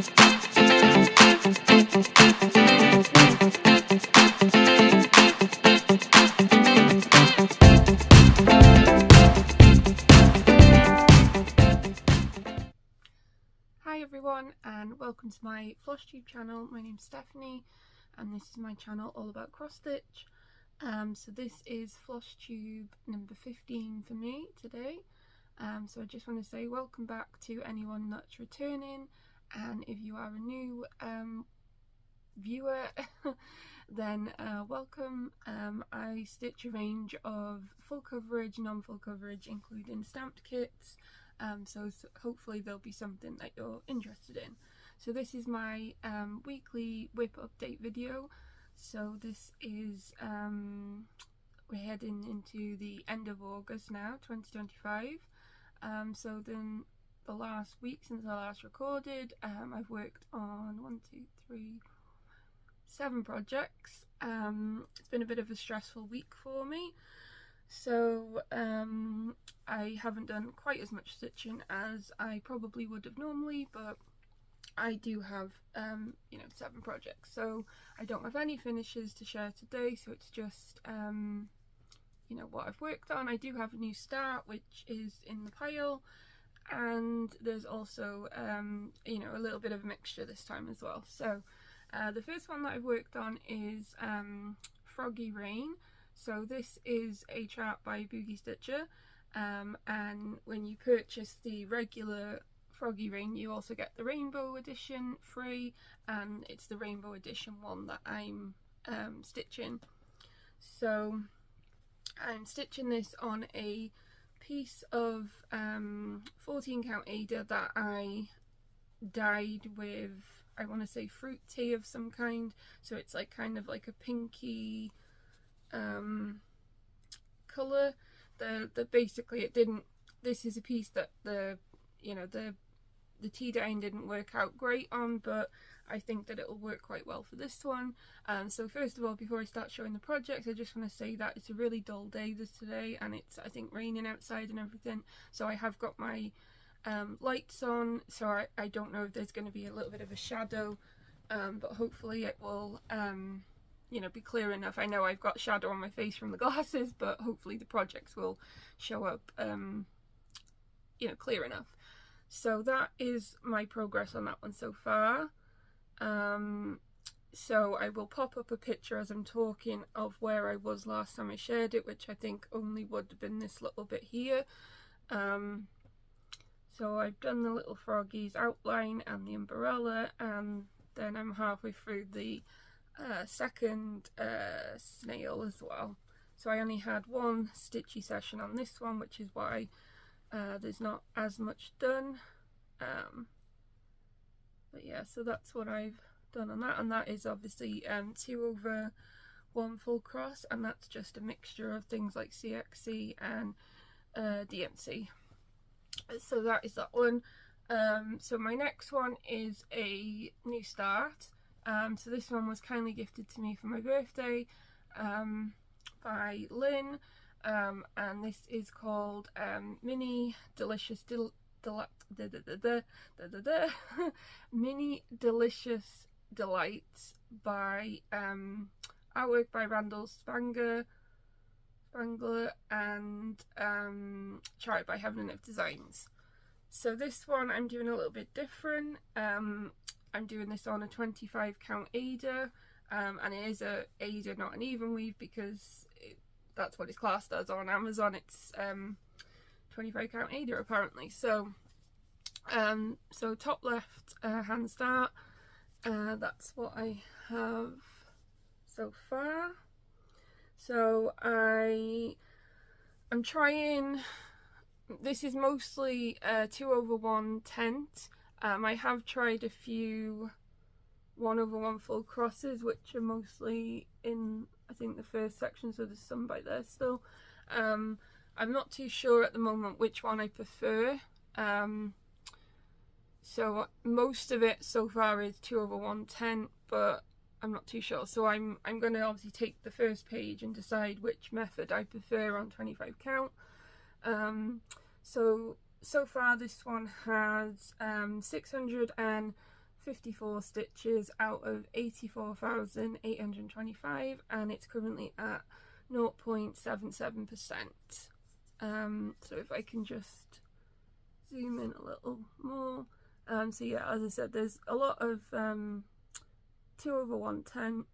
Hi everyone and welcome to my Flosstube channel. My name's Stephanie and this is my channel all about cross stitch. So this is Flosstube number 15 for me today. So I just want to say welcome back to anyone that's returning, and if you are a new viewer then welcome. I stitch a range of full coverage, non-full coverage, including stamped kits. So hopefully there'll be something that you're interested in. So this is my weekly WIP update video. So this is, we're heading into the end of August now, 2025. So then the last week since I last recorded, I've worked on 7 projects. It's been a bit of a stressful week for me. So I haven't done quite as much stitching as I probably would have normally, but I do have 7 projects, so I don't have any finishes to share today, so it's just what I've worked on. I do have a new start which is in the pile, and there's also a little bit of a mixture this time as well. So the first one that I've worked on is Froggie Rain. So this is a chart by Boogie Stitcher, and when you purchase the regular Froggie Rain you also get the Rainbow Edition free, and it's the Rainbow Edition one that I'm stitching. So I'm stitching this on a piece of 14 count Ada that I dyed with, I want to say, fruit tea of some kind. So it's like kind of like a pinky colour. Basically it didn't, this is a piece that the tea dyeing didn't work out great on, but I think that it'll work quite well for this one. So first of all, before I start showing the projects, I just want to say that it's a really dull day today, and it's, I think, raining outside and everything, so I have got my lights on, so I don't know if there's going to be a little bit of a shadow, but hopefully it will be clear enough. I know I've got shadow on my face from the glasses, but hopefully the projects will show up clear enough. So that is my progress on that one so far. So I will pop up a picture as I'm talking of where I was last time I shared it, which I think only would have been this little bit here. So I've done the little Froggie's outline and the umbrella, and then I'm halfway through the second snail as well. So I only had one stitchy session on this one, which is why there's not as much done. But yeah, so that's what I've done on that, and that is obviously 2/1 full cross, and that's just a mixture of things like CXC and DMC. So that is that one. So my next one is a new start. So this one was kindly gifted to me for my birthday by Lynn, and this is called Mini Delicious Mini Delicious Delights by artwork by Randall Spangler and charted by Heaven of Designs. So this one I'm doing a little bit different. I'm doing this on a 25 count Ada, and it is a Ada, not an even weave, because that's what it's classed as on Amazon. It's 25 count Ada apparently. So so top left hand start, that's what I have so far. So I'm trying, this is mostly 2/1 tent. I have tried a few 1/1 full crosses, which are mostly in, I think, the first section, so there's some by there still. I'm not too sure at the moment which one I prefer. So most of it so far is 2/1 tent, but I'm not too sure. So I'm going to obviously take the first page and decide which method I prefer on 25 count. So far this one has 600 54 stitches out of 84,825, and it's currently at 0.77%. So if I can just zoom in a little more. So yeah, as I said, there's a lot of 2/110,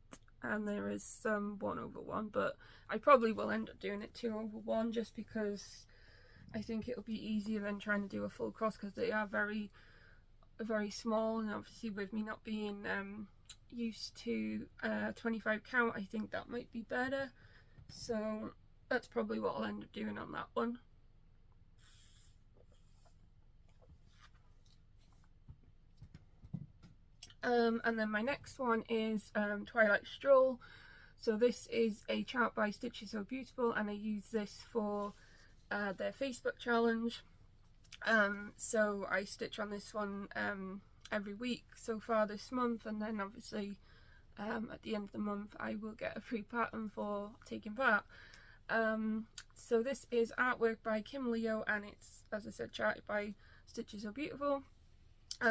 and there is some 1/1, but I probably will end up doing it 2/1 just because I think it'll be easier than trying to do a full cross, because they are very small, and obviously with me not being used to 25 count, I think that might be better. So that's probably what I'll end up doing on that one. And then my next one is Twilight Stroll. So this is a chart by Stitch Is So Beautiful, and I use this for their Facebook challenge. So I stitch on this one every week so far this month, and then obviously at the end of the month I will get a free pattern for taking part. So this is artwork by Kim Leo, and it's, as I said, charted by Stitch Is So Beautiful.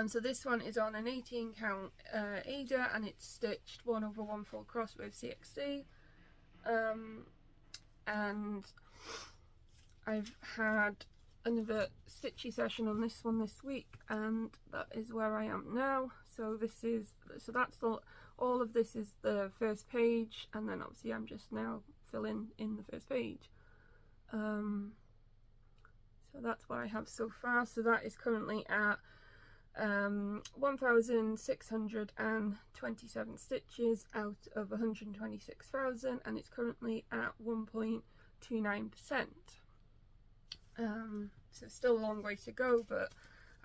So this one is on an 18 count Ada, and it's stitched 1/1 full cross with CXC. And I've had another stitchy session on this one this week, and that is where I am now. So that's all of this is the first page, and then obviously I'm just now filling in the first page. So that's what I have so far. So that is currently at 1,627 stitches out of 126,000, and it's currently at 1.29%. So still a long way to go, but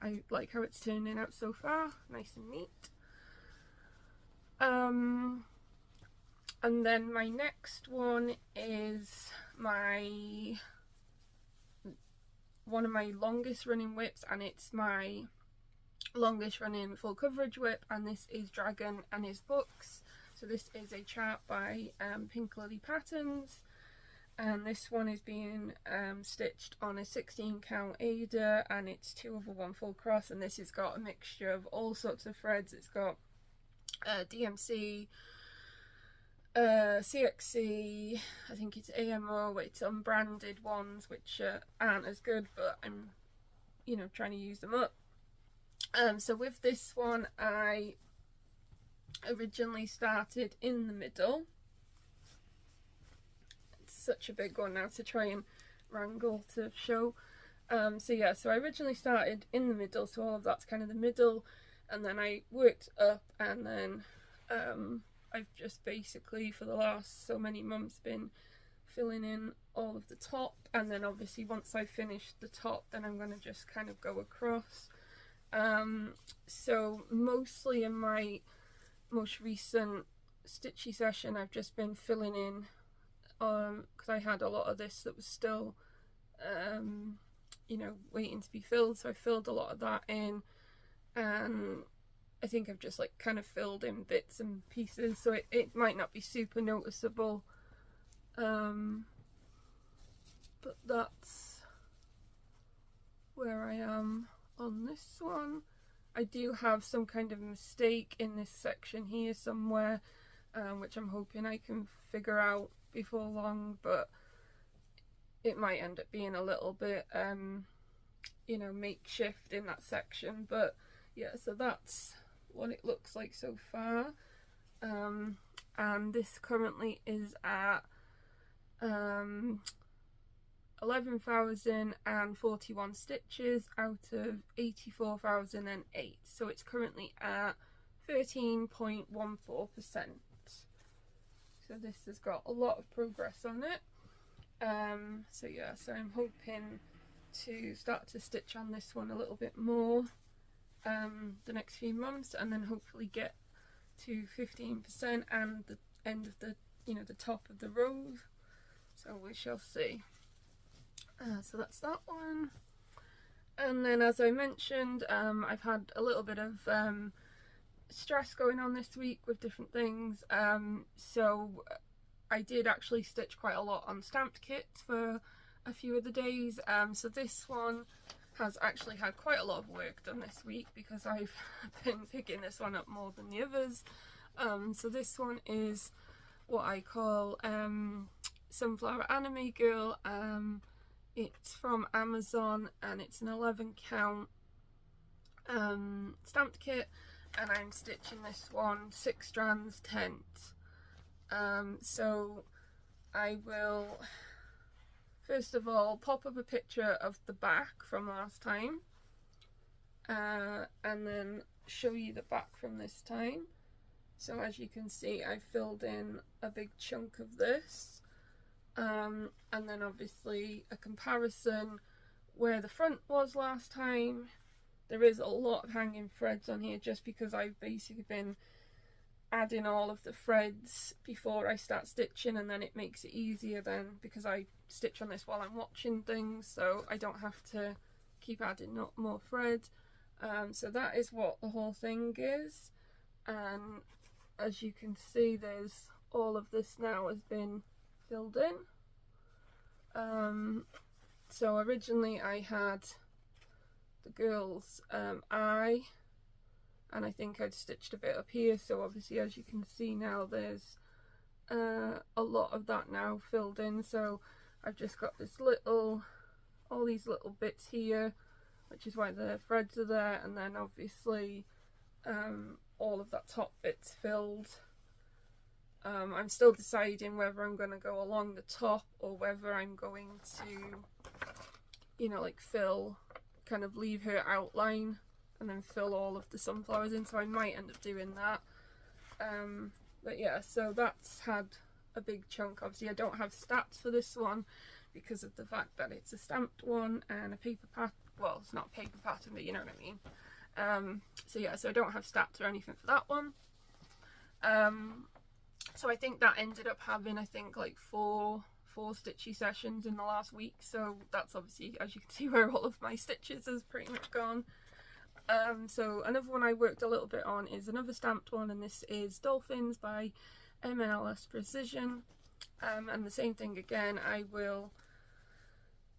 I like how it's turning out so far, nice and neat. And then my next one is one of my longest running WIPs, and it's my longest running full coverage WIP, and this is Dragon and His Books. So this is a chart by PinkLilyPatterns, and this one is being stitched on a 16 count Ada, and it's 2/1 full cross, and this has got a mixture of all sorts of threads. It's got DMC, CXC, I think it's AMO, it's unbranded ones which aren't as good, but I'm trying to use them up. So with this one I originally started in the middle. It's such a big one now to try and wrangle to show. So yeah, so I originally started in the middle, so all of that's kind of the middle, and then I worked up, and then I've just basically for the last so many months been filling in all of the top, and then obviously once I finish the top then I'm going to just kind of go across. So mostly in my most recent stitchy session I've just been filling in, because I had a lot of this that was still waiting to be filled, so I filled a lot of that in, and I think I've just like kind of filled in bits and pieces, so it might not be super noticeable, but that's where I am on this one. I do have some kind of mistake in this section here somewhere, which I'm hoping I can figure out before long, but it might end up being a little bit makeshift in that section. But yeah, so that's what it looks like so far, and this currently is at 11,041 stitches out of 84,008, so it's currently at 13.14%. So this has got a lot of progress on it. So yeah, so I'm hoping to start to stitch on this one a little bit more the next few months, and then hopefully get to 15% and the end of the the top of the rows. So we shall see. So that's that one. And then, as I mentioned, I've had a little bit of stress going on this week with different things. So I did actually stitch quite a lot on stamped kits for a few of the days. So this one has actually had quite a lot of work done this week because I've been picking this one up more than the others. So this one is what I call Sunflower Anime Girl. It's from Amazon and it's an 11 count stamped kit, and I'm stitching this one 6 strands tent. So I will first of all pop up a picture of the back from last time, and then show you the back from this time. So as you can see, I filled in a big chunk of this, and then obviously a comparison where the front was last time. There is a lot of hanging threads on here just because I've basically been adding all of the threads before I start stitching, and then it makes it easier then because I stitch on this while I'm watching things, so I don't have to keep adding more thread. So that is what the whole thing is, and as you can see, there's all of this now has been filled in. So originally I had the girl's eye, and I think I'd stitched a bit up here, so obviously as you can see now there's a lot of that now filled in. So I've just got this all these little bits here, which is why the threads are there, and then obviously all of that top bit's filled. I'm still deciding whether I'm going to go along the top or whether I'm going to, you know, like kind of leave her outline and then fill all of the sunflowers in, so I might end up doing that. But yeah, so that's had a big chunk. Obviously I don't have stats for this one because of the fact that it's a stamped one and a paper pattern. Well, it's not a paper pattern, but you know what I mean. So yeah, so I don't have stats or anything for that one. So I think that ended up having, I think, like four stitchy sessions in the last week, so that's obviously, as you can see, where all of my stitches has pretty much gone. So another one I worked a little bit on is another stamped one, and this is Dolphins by MNLS Precision, and the same thing again. I will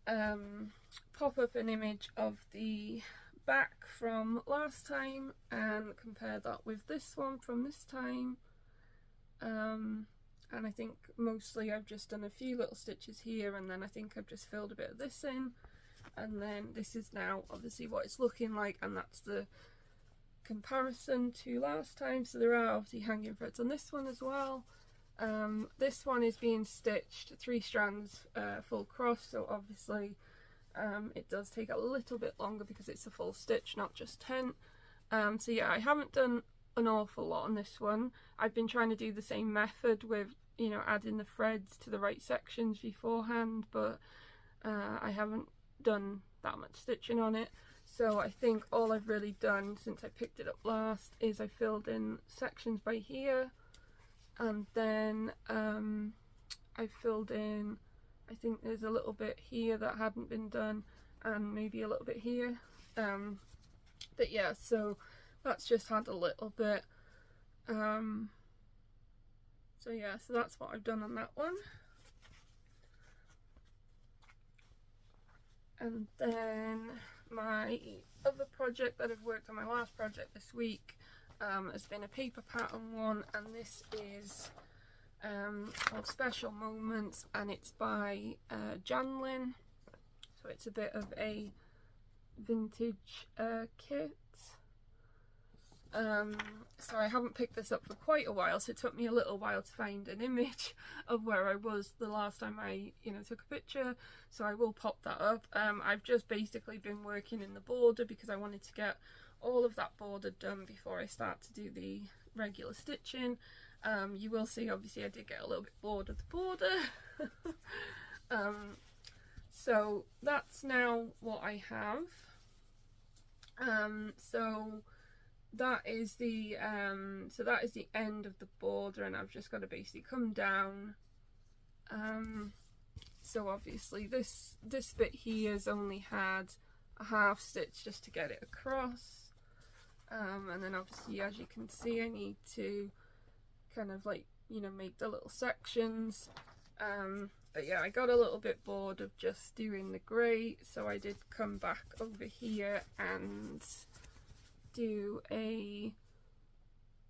pop up an image of the back from last time and compare that with this one from this time. And I think mostly I've just done a few little stitches here, and then I think I've just filled a bit of this in, and then this is now obviously what it's looking like, and that's the comparison to last time. So there are obviously hanging threads on this one as well. This one is being stitched 3 strands full cross, so obviously it does take a little bit longer because it's a full stitch, not just tent. So yeah, I haven't done an awful lot on this one. I've been trying to do the same method with, you know, adding the threads to the right sections beforehand, but I haven't done that much stitching on it. So I think all I've really done since I picked it up last is I filled in sections by here, and then I filled in, I think there's a little bit here that hadn't been done, and maybe a little bit here. But yeah, so that's just had a little bit. So yeah, so that's what I've done on that one. And then my other project that I've worked on, my last project this week, has been a paper pattern one, and this is called Special Moments, and it's by Janlynn. So it's a bit of a vintage kit. So I haven't picked this up for quite a while, so it took me a little while to find an image of where I was the last time I, you know, took a picture, so I will pop that up. I've just basically been working in the border because I wanted to get all of that border done before I start to do the regular stitching. You will see, obviously, I did get a little bit bored of the border. So that's now what I have. So that is the end of the border, and I've just got to basically come down. So obviously this bit here has only had a half stitch just to get it across, and then obviously, as you can see, I need to kind of, like, you know, make the little sections. But yeah, I got a little bit bored of just doing the grey, so I did come back over here and do a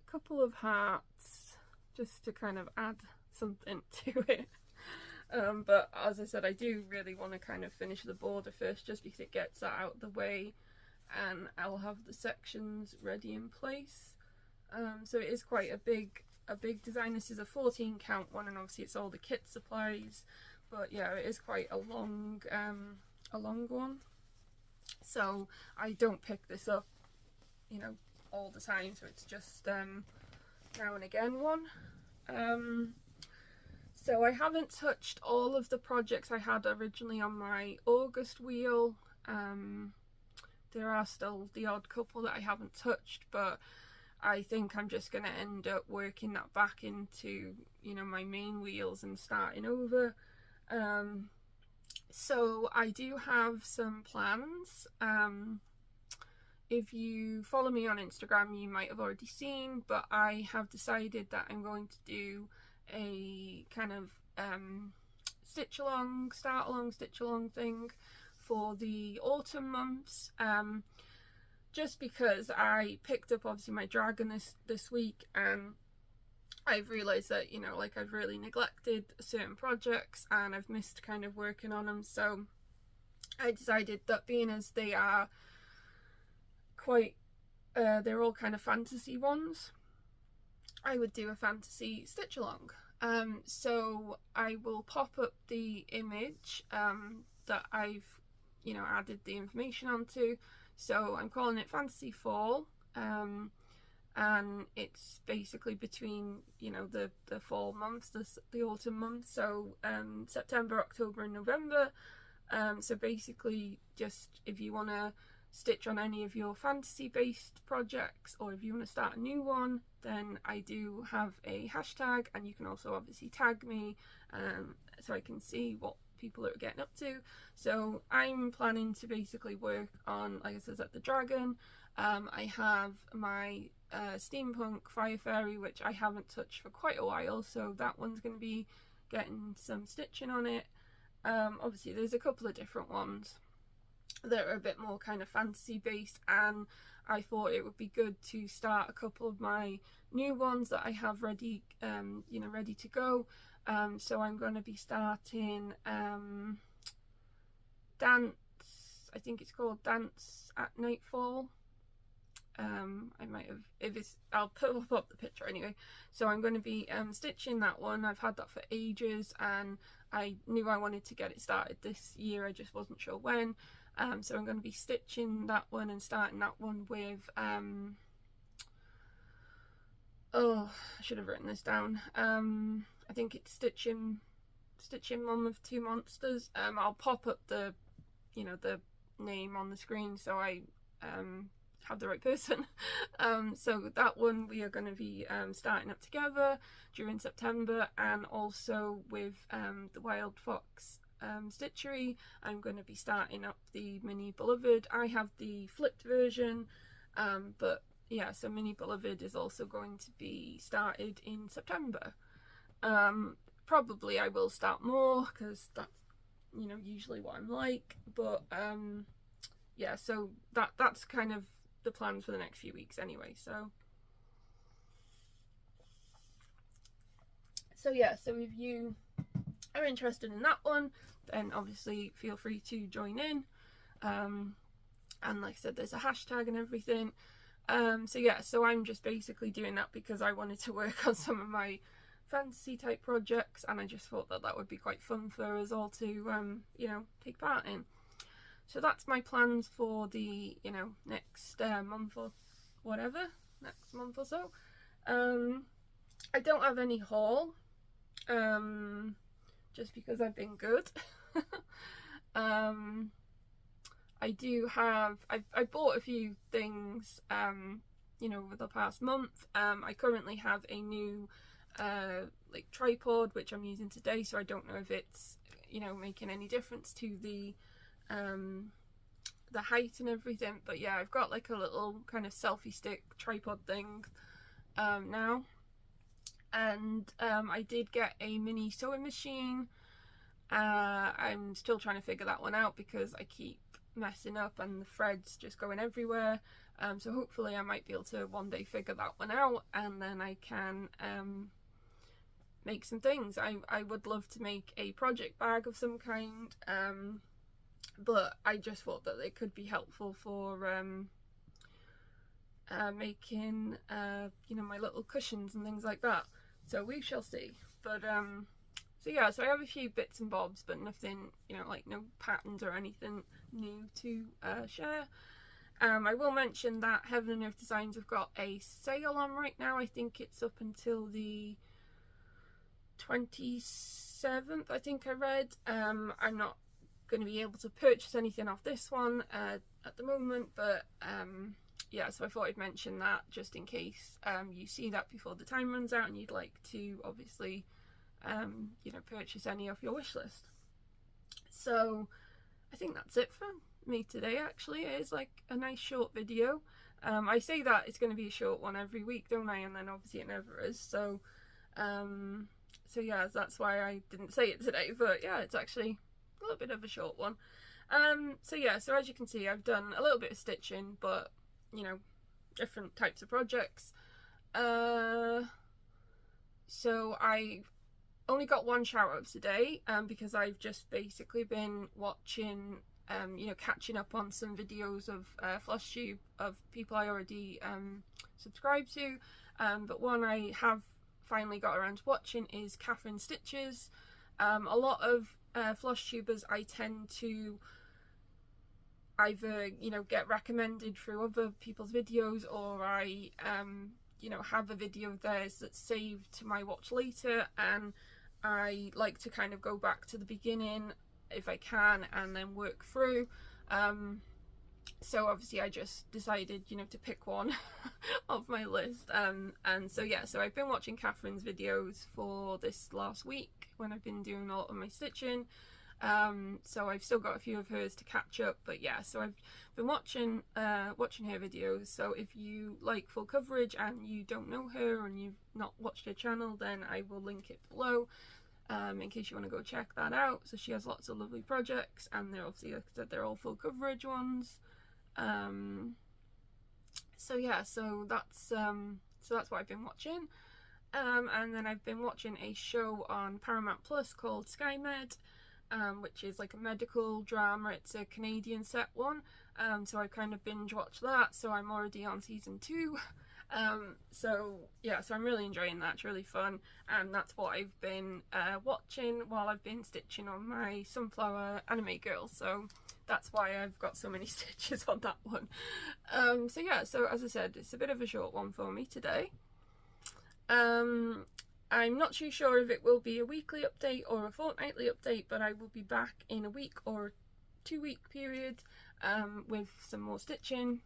couple of hearts just to kind of add something to it. But as I said, I do really want to kind of finish the border first, just because it gets that out of the way and I'll have the sections ready in place. So it is quite a big design. This is a 14 count one, and obviously it's all the kit supplies, but yeah, it is quite a long one. So I don't pick this up, you know, all the time, so it's just now and again one. So I haven't touched all of the projects I had originally on my August wheel. There are still the odd couple that I haven't touched, but I think I'm just going to end up working that back into, you know, my main wheels and starting over. So I do have some plans. If you follow me on Instagram, you might have already seen, but I have decided that I'm going to do a kind of stitch along, start along, stitch along thing for the autumn months. Just because I picked up obviously my dragon this week, and I've realised that, you know, like, I've really neglected certain projects and I've missed kind of working on them. So I decided that, being as they are quite they're all kind of fantasy ones, I would do a fantasy stitch along. So I will pop up the image that I've, you know, added the information onto. So I'm calling it Fantasy Fall, and it's basically between, you know, the fall months, the autumn months, so September, October and November. So basically, just if you want to stitch on any of your fantasy based projects, or if you want to start a new one, then I do have a hashtag, and you can also obviously tag me so I can see what people are getting up to. So I'm planning to basically work on, like I said, the dragon. I have my steampunk fire fairy, which I haven't touched for quite a while, so that one's going to be getting some stitching on it. Obviously there's a couple of different ones that are a bit more kind of fantasy based, and I thought it would be good to start a couple of my new ones that I have ready, you know, ready to go. So I'm going to be starting Dance, I think it's called Dance at Nightfall. I might have, if it's, I'll put up the picture anyway. So I'm going to be stitching that one. I've had that for ages, and I knew I wanted to get it started this year, I just wasn't sure when. So I'm going to be stitching that one and starting that one with oh, I should have written this down. I think it's Stitching Mum of Two Monsters. I'll pop up the, you know, the name on the screen so I have the right person. So that one we are going to be starting up together during September, and also with the Wild Fox stitchery I'm going to be starting up the Mini Beloved. I have the flipped version, but yeah, so Mini Beloved is also going to be started in September. Probably I will start more, because that's, you know, usually what I'm like, but yeah, so that's kind of the plans for the next few weeks anyway. So yeah, so if you are interested in that one, then obviously feel free to join in, and like I said, there's a hashtag and everything. So yeah, so I'm just basically doing that because I wanted to work on some of my fantasy type projects, and I just thought that that would be quite fun for us all to you know, take part in. So that's my plans for the, you know, next month or whatever, next month or so. I don't have any haul, just because I've been good. I do have, I bought a few things, you know, over the past month. I currently have a new like tripod which I'm using today, so I don't know if it's, you know, making any difference to the height and everything, but yeah, I've got like a little kind of selfie stick tripod thing now. And I did get a mini sewing machine I'm still trying to figure that one out because I keep messing up and the thread's just going everywhere. So hopefully I might be able to one day figure that one out, and then I can make some things. I would love to make a project bag of some kind, but I just thought that it could be helpful for making you know, my little cushions and things like that. So we shall see. But so yeah, so I have a few bits and bobs, but nothing, you know, like no patterns or anything new to share. I will mention that Heaven and Earth Designs have got a sale on right now. I think it's up until the 27th, I think I read. I'm not going to be able to purchase anything off this one at the moment, but yeah, so I thought I'd mention that just in case you see that before the time runs out and you'd like to obviously you know, purchase any off your wish list. So I think that's it for me today. Actually, it is like a nice short video. I say that it's going to be a short one every week, don't I? And then obviously it never is. So so yeah, that's why I didn't say it today, but yeah, it's actually a little bit of a short one. So yeah, so as you can see, I've done a little bit of stitching, but you know, different types of projects. So I only got one shout out today because I've just basically been watching you know, catching up on some videos of Flosstube of people I already subscribe to, but one I have finally got around to watching is Steph.Xstitch's. A lot of Flosstubers I tend to either, you know, get recommended through other people's videos, or I you know, have a video of theirs that's saved to my watch later, and I like to kind of go back to the beginning if I can and then work through. So obviously I just decided, you know, to pick one of my list, and so yeah, so I've been watching Catherine's videos for this last week when I've been doing a lot of my stitching. So I've still got a few of hers to catch up, but yeah, so I've been watching her videos. So if you like full coverage and you don't know her and you've not watched her channel, then I will link it below in case you want to go check that out. So she has lots of lovely projects, and they're obviously, like I said, they're all full coverage ones. So yeah, so that's what I've been watching. And then I've been watching a show on Paramount Plus called SkyMed, which is like a medical drama. It's a Canadian set one, so I kind of binge watched that, so I'm already on season 2. So yeah, so I'm really enjoying that. It's really fun, and that's what I've been watching while I've been stitching on my Sunflower Anime Girl, so that's why I've got so many stitches on that one. So yeah, so as I said, it's a bit of a short one for me today. I'm not too sure if it will be a weekly update or a fortnightly update, but I will be back in a week or 2-week period with some more stitching.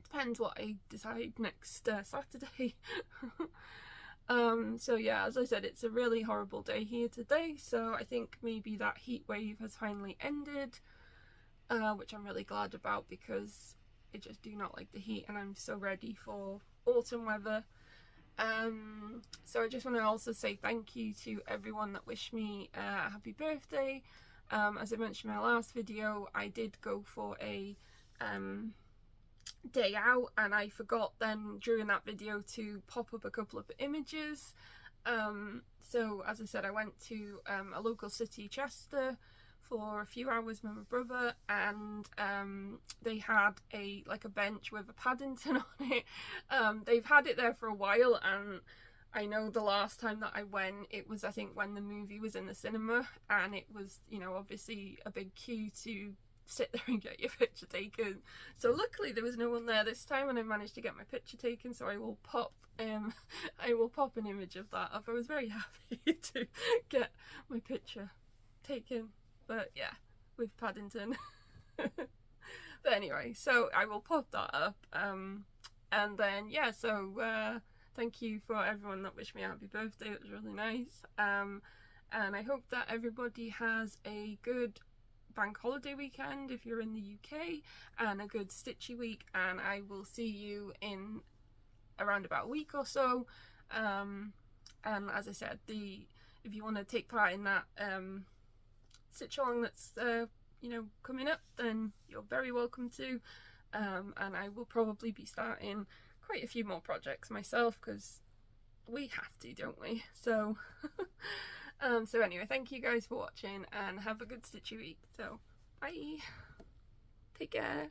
Depends what I decide next Saturday. So yeah, as I said, it's a really horrible day here today, so I think maybe that heat wave has finally ended, which I'm really glad about because I just do not like the heat and I'm so ready for autumn weather. So I just want to also say thank you to everyone that wished me a happy birthday. As I mentioned in my last video, I did go for a day out, and I forgot then during that video to pop up a couple of images. So as I said, I went to a local city, Chester, for a few hours with my brother, and they had a bench with a Paddington on it. They've had it there for a while, and I know the last time that I went, it was I think when the movie was in the cinema, and it was, you know, obviously a big queue to sit there and get your picture taken. So luckily there was no one there this time, and I managed to get my picture taken, so I will pop an image of that up. I was very happy to get my picture taken. But yeah, with Paddington. But anyway, so I will pop that up. And then yeah, so thank you for everyone that wished me a happy birthday. It was really nice. And I hope that everybody has a good bank holiday weekend if you're in the UK, and a good stitchy week, and I will see you in around about a week or so. And as I said, if you want to take part in that stitch along that's you know, coming up, then you're very welcome to. And I will probably be starting quite a few more projects myself, because we have to, don't we? So so anyway, thank you guys for watching and have a good stitchy week. So bye, take care.